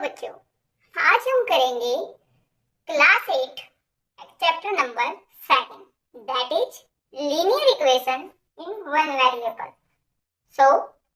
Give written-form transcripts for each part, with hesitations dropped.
बच्चों, आज हम करेंगे class 8 chapter number 7 that is linear equation in one variable. So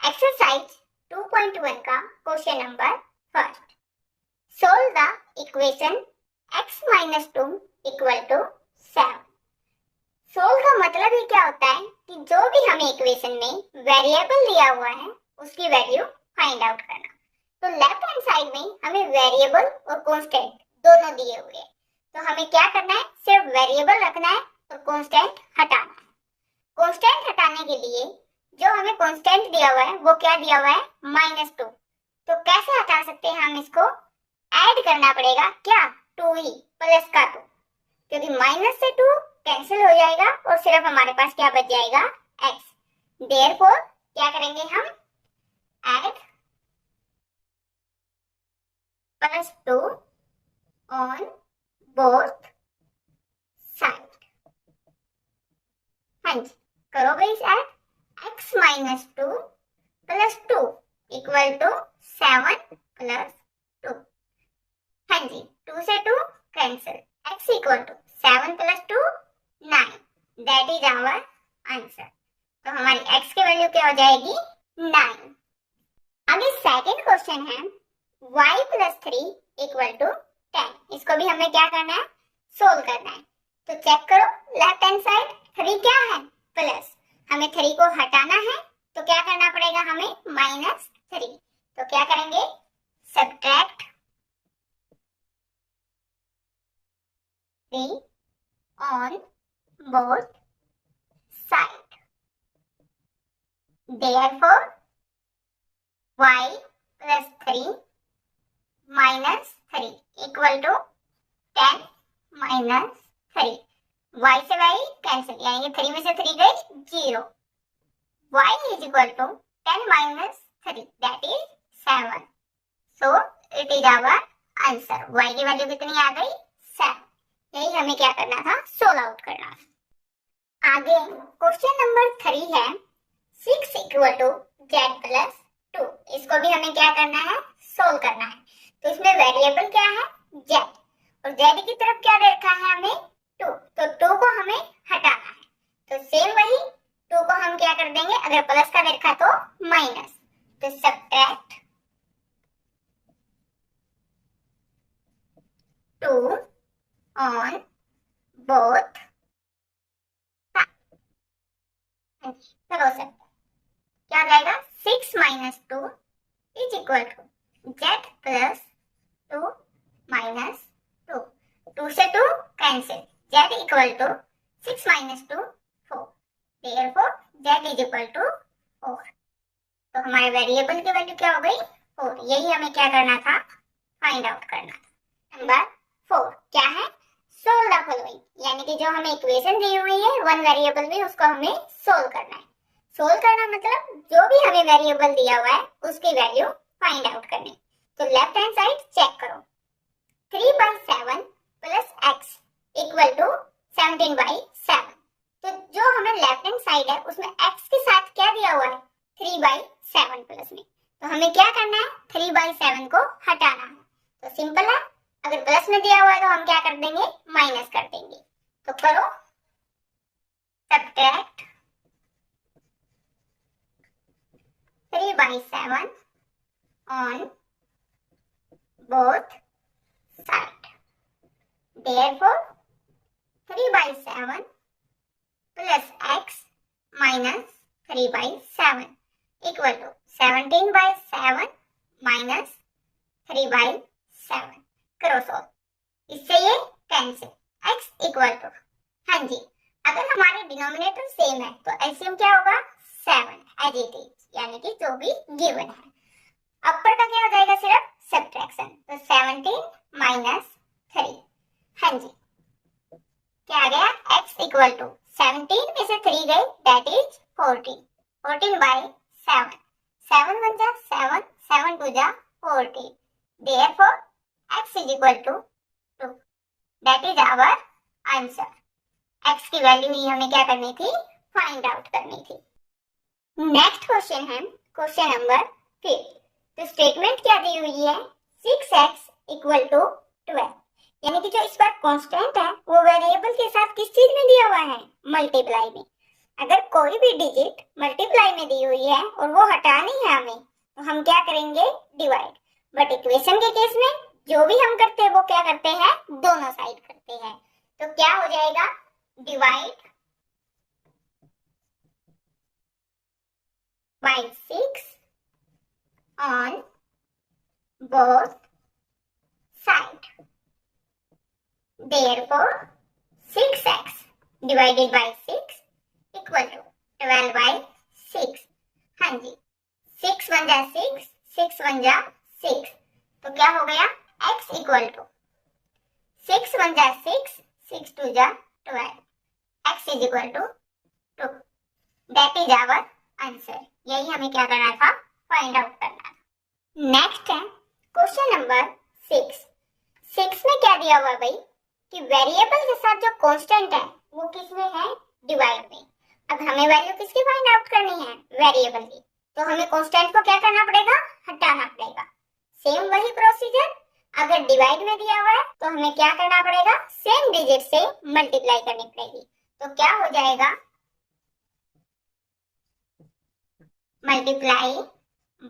exercise 2.1 का question number first, solve the equation x - 2 = 7। Solve का मतलब ही क्या होता है कि जो भी हमें इक्वेशन में वेरिएबल दिया हुआ है उसकी वैल्यू फाइंड आउट करना। तो लेफ्ट हैंड साइड में हमें वेरिएबल और कांस्टेंट दोनों दिए हुए हैं, तो हमें क्या करना है, सिर्फ वेरिएबल रखना है और कांस्टेंट हटाना है। कांस्टेंट हटाने के लिए जो हमें कांस्टेंट दिया हुआ है वो क्या दिया हुआ है, -2। तो कैसे हटा सकते हैं हम इसको, ऐड करना पड़ेगा क्या, 2 ही प्लस का 2, क्योंकि माइनस से 2 कैंसिल हो जाएगा और सिर्फ हमारे पास क्या बच जाएगा, x। देयरफॉर क्या करेंगे हम, ऐड +2 on both side। हाँ जी, करो गाइस ऐड, x - 2 + 2 = 7 + 2। हाँ जी, 2 से 2 cancel, x = 7 + 2 9, that is our answer. तो हमारी x की वैल्यू क्या हो जाएगी, 9। आगे सेकंड क्वेश्चन है y + 3 = 10। इसको भी हमें क्या करना है, सोल्व करना है। तो चेक करो लेफ्ट हैंड साइड, 3 क्या है, प्लस, हमें 3 को हटाना है तो क्या करना पड़ेगा हमें, -3। तो क्या करेंगे, subtract 3 on both side. Therefore y + 3 - 3 = 10 - 3। y से y कैंसिल, यानी कि 3 में से 3 गई 0। y = 10 - 3 that is 7। So it is our answer. y की वैल्यू कितनी आ गई, 7। यही हमें क्या करना था, सोल्व आउट करना था। आगे क्वेश्चन नंबर 3 है 6 = z + 2। इसको भी हमें क्या करना है, सोल्व करना है। तो इसमें वेरिएबल क्या है, z, और z की तरफ क्या दे रखा है हमें, 2। तो 2 को हमें हटाना है, तो सेम वही 2 को हम क्या कर देंगे, अगर प्लस का दे रखा तो माइनस। तो सब्ट्रैक्ट 2 ऑन बोथ साइड। चलो सर, क्या हो जाएगा, 6 - 2 = z + 2 - 2। 2 से 2 कैंसिल, z = 6 - 2 4। Therefore z = 4। तो हमारे वेरिएबल की वैल्यू क्या हो गई, 4। यही हमें क्या करना था, फाइंड आउट करना था। नंबर 4 क्या है, सोल्व द फॉलोइंग, यानी कि जो हमें इक्वेशन दी हुई है वन वेरिएबल में उसको हमें सोल्व करना है। सोल्व करना मतलब जो भी हमें वेरिएबल दिया हुआ है उसकी वैल्यू फाइंड आउट करनी। तो लेफ्ट हैंड साइड चेक करो, 3/7 + x = 17/7। तो जो हमें लेफ्ट हैंड साइड है उसमें x के साथ क्या दिया हुआ है, 3/7 प्लस में। तो हमें क्या करना है, 3/7 को हटाना है। तो सिंपल है, अगर प्लस में दिया हुआ है तो हम क्या कर देंगे, माइनस कर देंगे। तो करो subtract 3/7 on both side। Therefore 3/7 plus x minus 3/7 equal to 17/7 minus 3/7। करो सॉल्व, इससे ये कैंसिल, x इक्वल टू, हाँ जी, अगर हमारे डिनोमिनेटर सेम है तो एलसीएम क्या होगा, 7 एज इट इज, यानी कि जो भी गिवन है। अपर का क्या हो जाएगा, सिर्फ सब्ट्रैक्शन, तो 17 - 3। हाँ जी, क्या आ गया, x इक्वल टू 17 में से 3 गए दैट इज 14। 14/7, 7 1 जा 7, 7 2 जा 14। Therefore x = 2, that is our answer. x की वैल्यू ही हमें क्या करनी थी, फाइंड आउट करनी थी। नेक्स्ट क्वेश्चन है क्वेश्चन नंबर 5। तो स्टेटमेंट क्या दी हुई है, 6x इक्वल टू 12। यानी कि जो इस बार कांस्टेंट है वो वेरिएबल के साथ किस चीज में दिया हुआ है, मल्टीप्लाई में। अगर कोई भी डिजिट मल्टीप्लाई में दी हुई है और वो हटानी है हमें, तो हम क्या करेंगे, डिवाइड। बट इक्वेशन के केस में जो भी हम करते हैं वो क्या करते हैं, दोनों साइड करते हैं। तो क्या हो जाएगा, divide by 6 on both sides. Therefore, 6x divided by 6 equal to 12 by 6. हाँ जी, 6 1 जा 6, 6 1 जा 6, तो क्या हो गया, x इक्वल टू 6 1 जा 6, 6 2 जा 12, x is equal to 2। That is our answer. यही हमें क्या करना था, फाइंड आउट करना था। नेक्स्ट है क्वेश्चन नंबर 6। 6 में क्या दिया हुआ भाई, कि वेरिएबल के साथ जो कांस्टेंट है वो किस में है, डिवाइड में। अब हमें वैल्यू किसकी फाइंड आउट करनी है, वेरिएबल की। तो हमें कांस्टेंट को क्या करना पड़ेगा, हटाना पड़ेगा। सेम वही प्रोसीजर, अगर डिवाइड में दिया हुआ है तो हमें क्या करना पड़ेगा, सेम डिजिट से मल्टीप्लाई करनी पड़ेगी। तो क्या हो जाएगा, multiply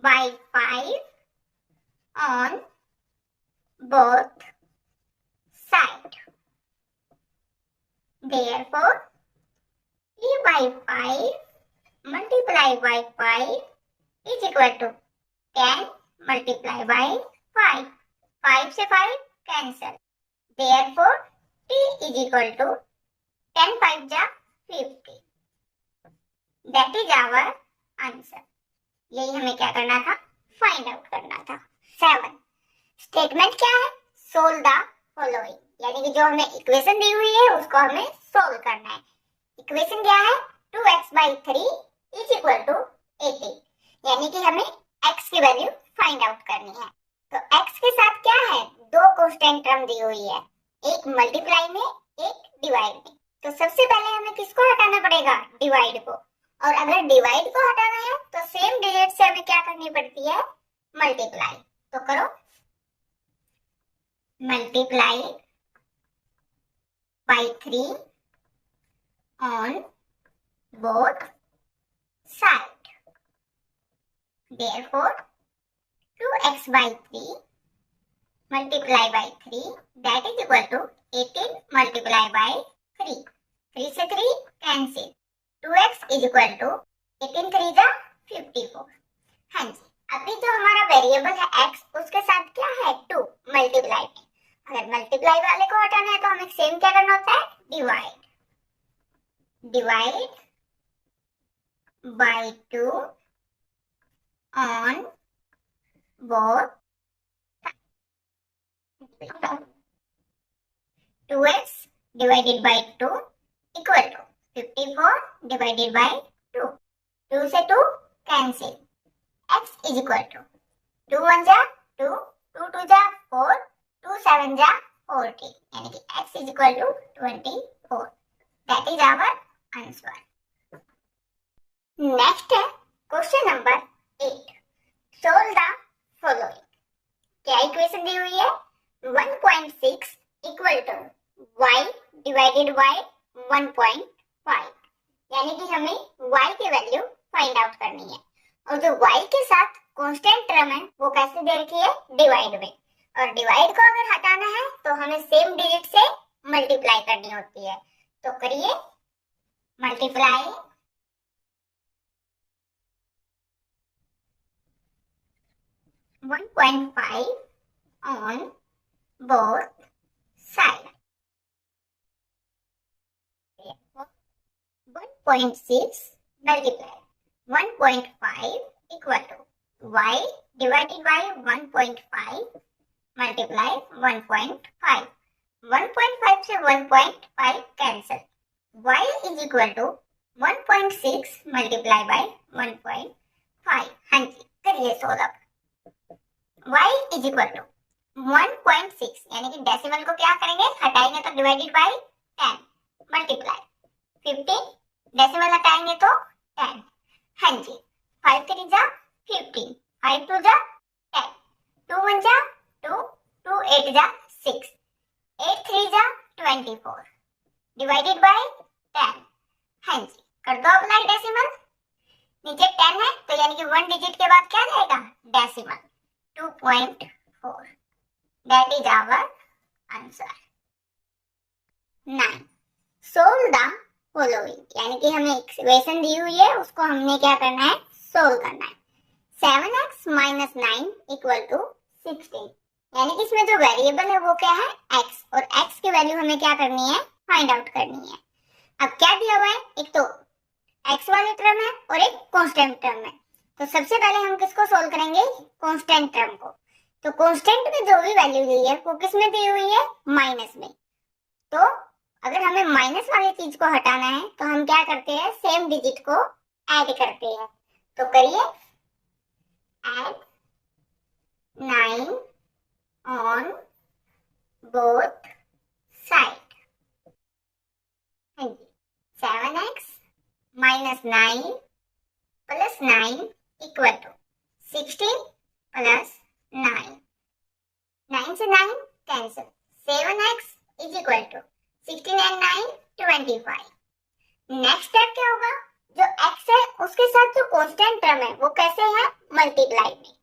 by 5 on both sides. Therefore, p by 5 multiply by 5 is equal to 10 multiply by 5. 5 से 5 cancel. Therefore, t is equal to 10 5 जा 50. That is our answer. यही हमें क्या करना था, फाइंड आउट करना था। 7 स्टेटमेंट क्या है, सोल्व द फॉलोइंग, यानी कि जो हमें इक्वेशन दी हुई है उसको हमें सोल्व करना है। इक्वेशन क्या है, 2x by 3 is equal to 18, यानी कि हमें x की वैल्यू फाइंड आउट करनी है। तो x के साथ क्या है, दो कांस्टेंट टर्म दी हुई है, एक मल्टीप्लाई में, एक डिवाइड में। तो सबसे पहले हमें किसको हटाना पड़ेगा, डिवाइड को। और अगर डिवाइड को हटाना है तो सेम डिजिट से हमें क्या करनी पड़ती है, मल्टीप्लाई। तो करो, multiply by 3 on both sides. Therefore, 2x by 3 multiply by 3 that is equal to 18 multiply by 3. 3 से 3 cancel. 2x is equal to 18 3 जा 54। हाँ जी, अभी जो हमारा वेरिएबल है x, उसके साथ क्या है, 2 मल्टीप्लाई में। अगर मल्टीप्लाई वाले को हटाना है तो हमें सेम क्या करना होता है, divide. Divide by 2 on both 2x divided by 2 equal to 54 divided by 2. 2 से 2 cancel. x is equal to 2 1 जा 2, 2 2 जा 4, 2 7 जा 40, यानी कि x is equal to 24. That is our answer. Next है question number 8। Solve the following. क्या equation दी हुई है, 1.6 equal to y divided by 1.5, यानी कि हमें y की वैल्यू फाइंड आउट करनी है। और जो y के साथ कांस्टेंट टर्म है वो कैसे दे रखी है, डिवाइड में। और डिवाइड को अगर हटाना है तो हमें सेम डिजिट से मल्टीप्लाई करनी होती है। तो करिए, multiply (1.5) on both sides. 1.6 multiply 1.5 equal to y divided by 1.5 multiply 1.5. 1.5 से 1.5 cancel. y is equal to 1.6 multiply by 1.5. हाँ जी, करिए सोल्व अब। y is equal to 1.6, यानी कि डेसिमल को क्या करेंगे, हटाएंगे तो डिवाइडेड बाय 10 मल्टीप्लाई 15, डेसिमल हटाएंगे तो 10। हाँ जी, 5 3 जा 15, 5 2 जा 10, 2 1 जा 8 जा 6, 8 3 जा 24 डिवाइडेड बाय 10। हाँ जी, कर दो अप्लाई डेसिमल। नीचे 10 है तो यानी कि 1 डिजिट के बाद क्या जाएगा, decimal 2.4। That is our answer. 9 solve the following, यानी कि हमें इक्वेशन दी हुई है उसको हमने क्या करना है, सोल्व करना है। 7x माइनस 9 इक्वल टू 16, यानी कि इसमें जो वेरिएबल है वो क्या है, x, और x की वैल्यू हमें क्या करनी है, फाइंड आउट करनी है। अब क्या दिया हुआ है, एक तो x वाली टर्म है और एक कांस्टेंट टर्म है। तो सबसे पहले हम किसको सोल्व करेंगे, कांस्टेंट टर्म को। तो कांस्टेंट में जो भी वैल्यू दी है वो किस में दी हुई है, माइनस में। तो अगर हमें माइनस वाली चीज को हटाना है तो हम क्या करते हैं, सेम डिजिट को ऐड करते हैं। तो करिए, add 9 on both side. 7x minus 9 plus 9 equal to 16 plus 9, 9 से 9 cancel, 7x is equal to 16 and 9 25। Next step क्या होगा, जो x है उसके साथ जो कांस्टेंट टर्म है वो कैसे है, मल्टीप्लाई में।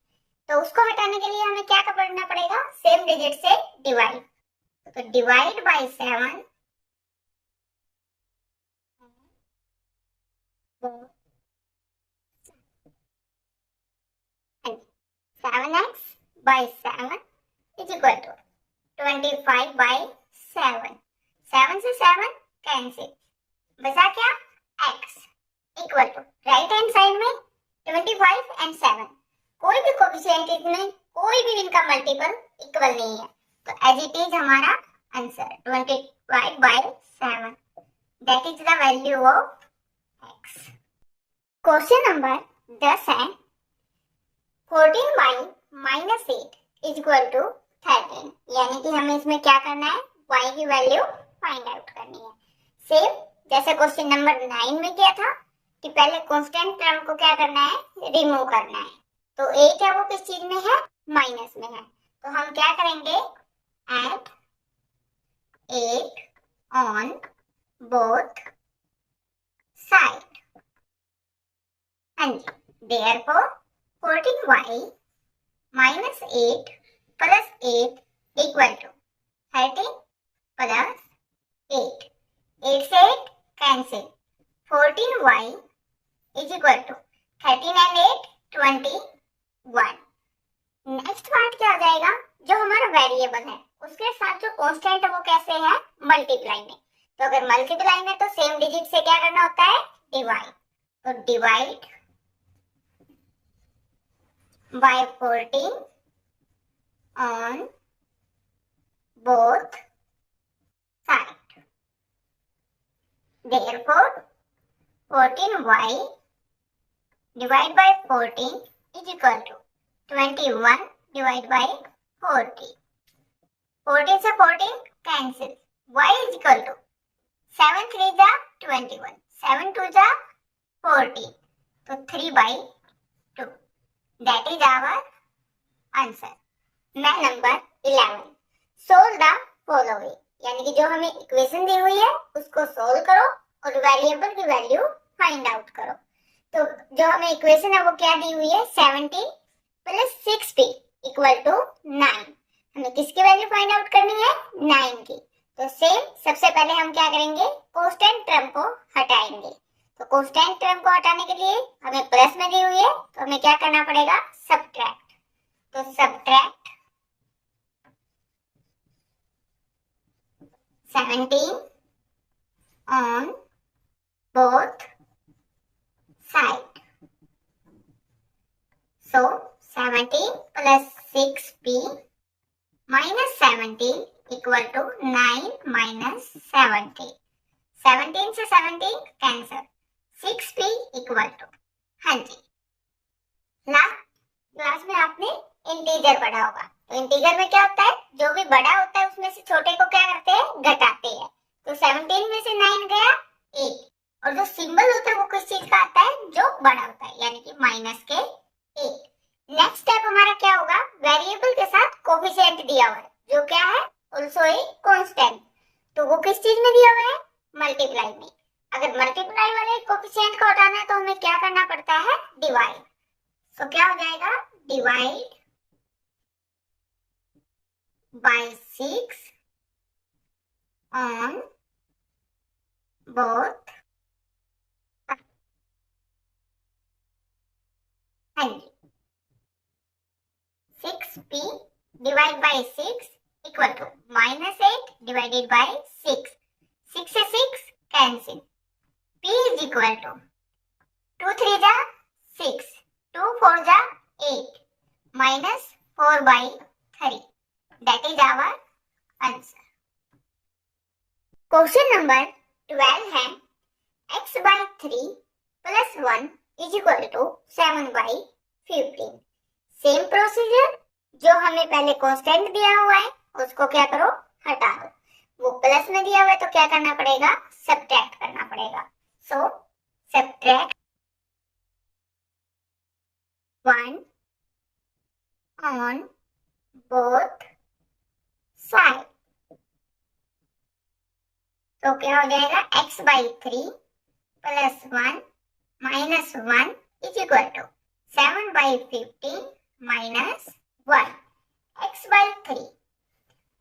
तो उसको हटाने के लिए हमें क्या करना पड़ेगा, सेम डिजिट से डिवाइड। तो divide by 7, 7x by 7 is equal to 25 by 7, 7 से 7 कैंसिल, बचा क्या, x equal to right hand side में 25 एंड 7, कोई भी कोफिशिएंट इसमें कोई भी इनका मल्टीपल इक्वल नहीं है। तो एज इट इज हमारा answer 25 by 7, that is the value of x। Question number 10 है, 14 by minus 8 is equal to 13, यानी कि हमें इसमें क्या करना है, y की वैल्यू फाइंड आउट करनी है। सेम जैसे क्वेश्चन नंबर 9 में किया था कि पहले कांस्टेंट टर्म को क्या करना है, रिमूव करना है। तो 8 है वो किस चीज में है, माइनस में है। तो हम क्या करेंगे, ऐड 8 ऑन बोथ साइड। हाँ जी, therefore 14y minus 8 plus 8 equal to 13 plus 8, 8 से 8 cancel, 14y is equal to 13 and 8 21। Next part क्या हो जाएगा, जो हमारा वेरिएबल है उसके साथ जो कांस्टेंट है वो कैसे है, मल्टीप्लाई में। तो अगर मल्टीप्लाई में तो सेम डिजिट से क्या करना होता है, डिवाइड। तो divide by 14 on both sides. Therefore, 14y divided by 14 is equal to 21 divided by 40. 14 से 14 cancel. Y is equal to 7 3 जा 21, 7 2 जा 40. तो 3 by 2. That is our answer. मैं नंबर 11, सोल्व द फॉलोइंग, यानी कि जो हमें इक्वेशन दी हुई है उसको सोल्व करो और वेरिएबल की वैल्यू फाइंड आउट करो। तो जो हमें इक्वेशन है वो क्या दी हुई है, 17 प्लस 60 इक्वल टू 9। हमें किसकी वैल्यू फाइंड आउट करनी है, 9 की। तो सेम सबसे पहले हम क्या करेंगे, कांस्टेंट टर्म को हटाएंगे। तो कांस्टेंट टर्म को हटाने के लिए हमें प्लस में दी हुई है तो हमें क्या करना पड़ेगा, सब्ट्रैक्ट। तो subtract 17 on both side. So 17 plus 6p minus 17 equal to 9 minus 70। 17 से 17 कैंसर, 6p इक्वल टू, हाँ जी, लास्ट क्लास में आपने इंटीजर पढ़ा होगा। तो इंटीजर में क्या होता है, जो भी बड़ा होता है उसमें से छोटे को क्या करते हैं, घटाते हैं। तो 17 में से 9 गया 8, और जो सिंबल होता है वो किस चीज का आता है, जो बड़ा होता है, यानी कि माइनस के 8। नेक्स्ट स्टेप हमारा क्या होगा, वेरिएबल के साथ कोफिशिएंट दिया हुआ है जो क्या है ऑल्सो ए कांस्टेंट, तो वो किस चीज में दिया हुआ है, मल्टीप्लाई में। अगर मल्टीप्लाई वाले कोफिशिएंट को हटाना है तो हमें क्या करना पड़ता है, डिवाइड। तो क्या हो जाएगा, डिवाइड बाय 6 ऑन बोथ। हाँ जी, 6p divide by 6 equal to -8 divided by 6। 6 से 6 cancel, p is equal to 2 3 जा 6, 2 4 जा 8 -4/3, that is our answer. Question number 12 है x/3 + 1 is equal to 7/15। Same procedure, जो हमें पहले कांस्टेंट दिया हुआ है उसको क्या करो, हटा दो। वो प्लस में दिया हुआ है तो क्या करना पड़ेगा, सब्ट्रैक्ट करना पड़ेगा। सो सब्ट्रैक्ट 1 ऑन बोथ साइड। तो क्या हो जाएगा, x/3 + 1 - 1 is equal to 7/15 - 1। x/3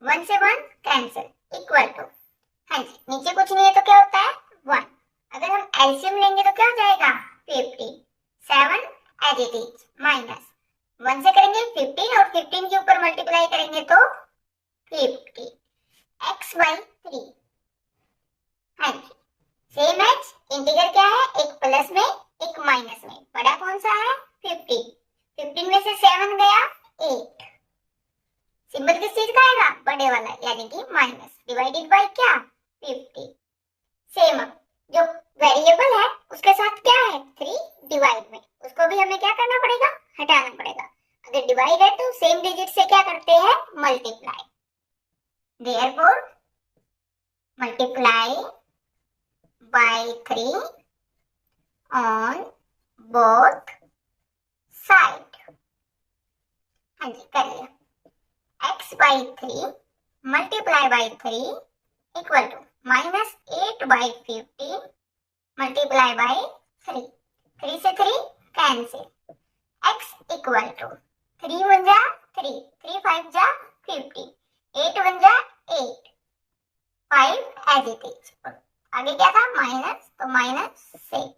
1 से 1 कैंसिल इक्वल टू, हाँ जी नीचे कुछ नहीं है तो क्या होता है 1। अगर हम एलसीएम लेंगे तो क्या हो जाएगा 15, 7 एज इट इज माइनस 1 से करेंगे 15 और 15 के ऊपर मल्टीप्लाई करेंगे तो 50। x/3, हाँ जी सेम एज इंटीजर क्या है, एक प्लस में एक माइनस में, बड़ा कौन सा है 15, 15 में से 7 गया 8, सिंबल किस चीज का आएगा, बड़े वाला, यानी कि माइनस, डिवाइडेड बाय क्या 50। सेम अब जो वेरिएबल है उसके साथ क्या है 3 डिवाइड में, उसको भी हमें क्या करना पड़ेगा, हटाना पड़ेगा। अगर डिवाइड है तो सेम डिजिट से क्या करते हैं, multiply. Therefore multiply by 3 on both side. हाँ जी कर लिया। x/3 multiply by 3 equal to -8/15 multiply by 3, 3 से 3 कैंसिल, x इक्वल टू 3 1 जा 3, 3 5 जा 15, 8 1 जा 8, 5 एज इट इज, आगे क्या था माइनस, तो -6,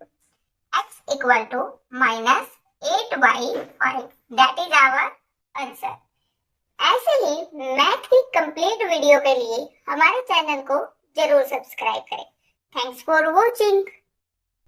x equal to -8/5, that is our answer. ऐसे ही मैथ की कंप्लीट वीडियो के लिए हमारे चैनल को जरूर सब्सक्राइब करें। Thanks for watching.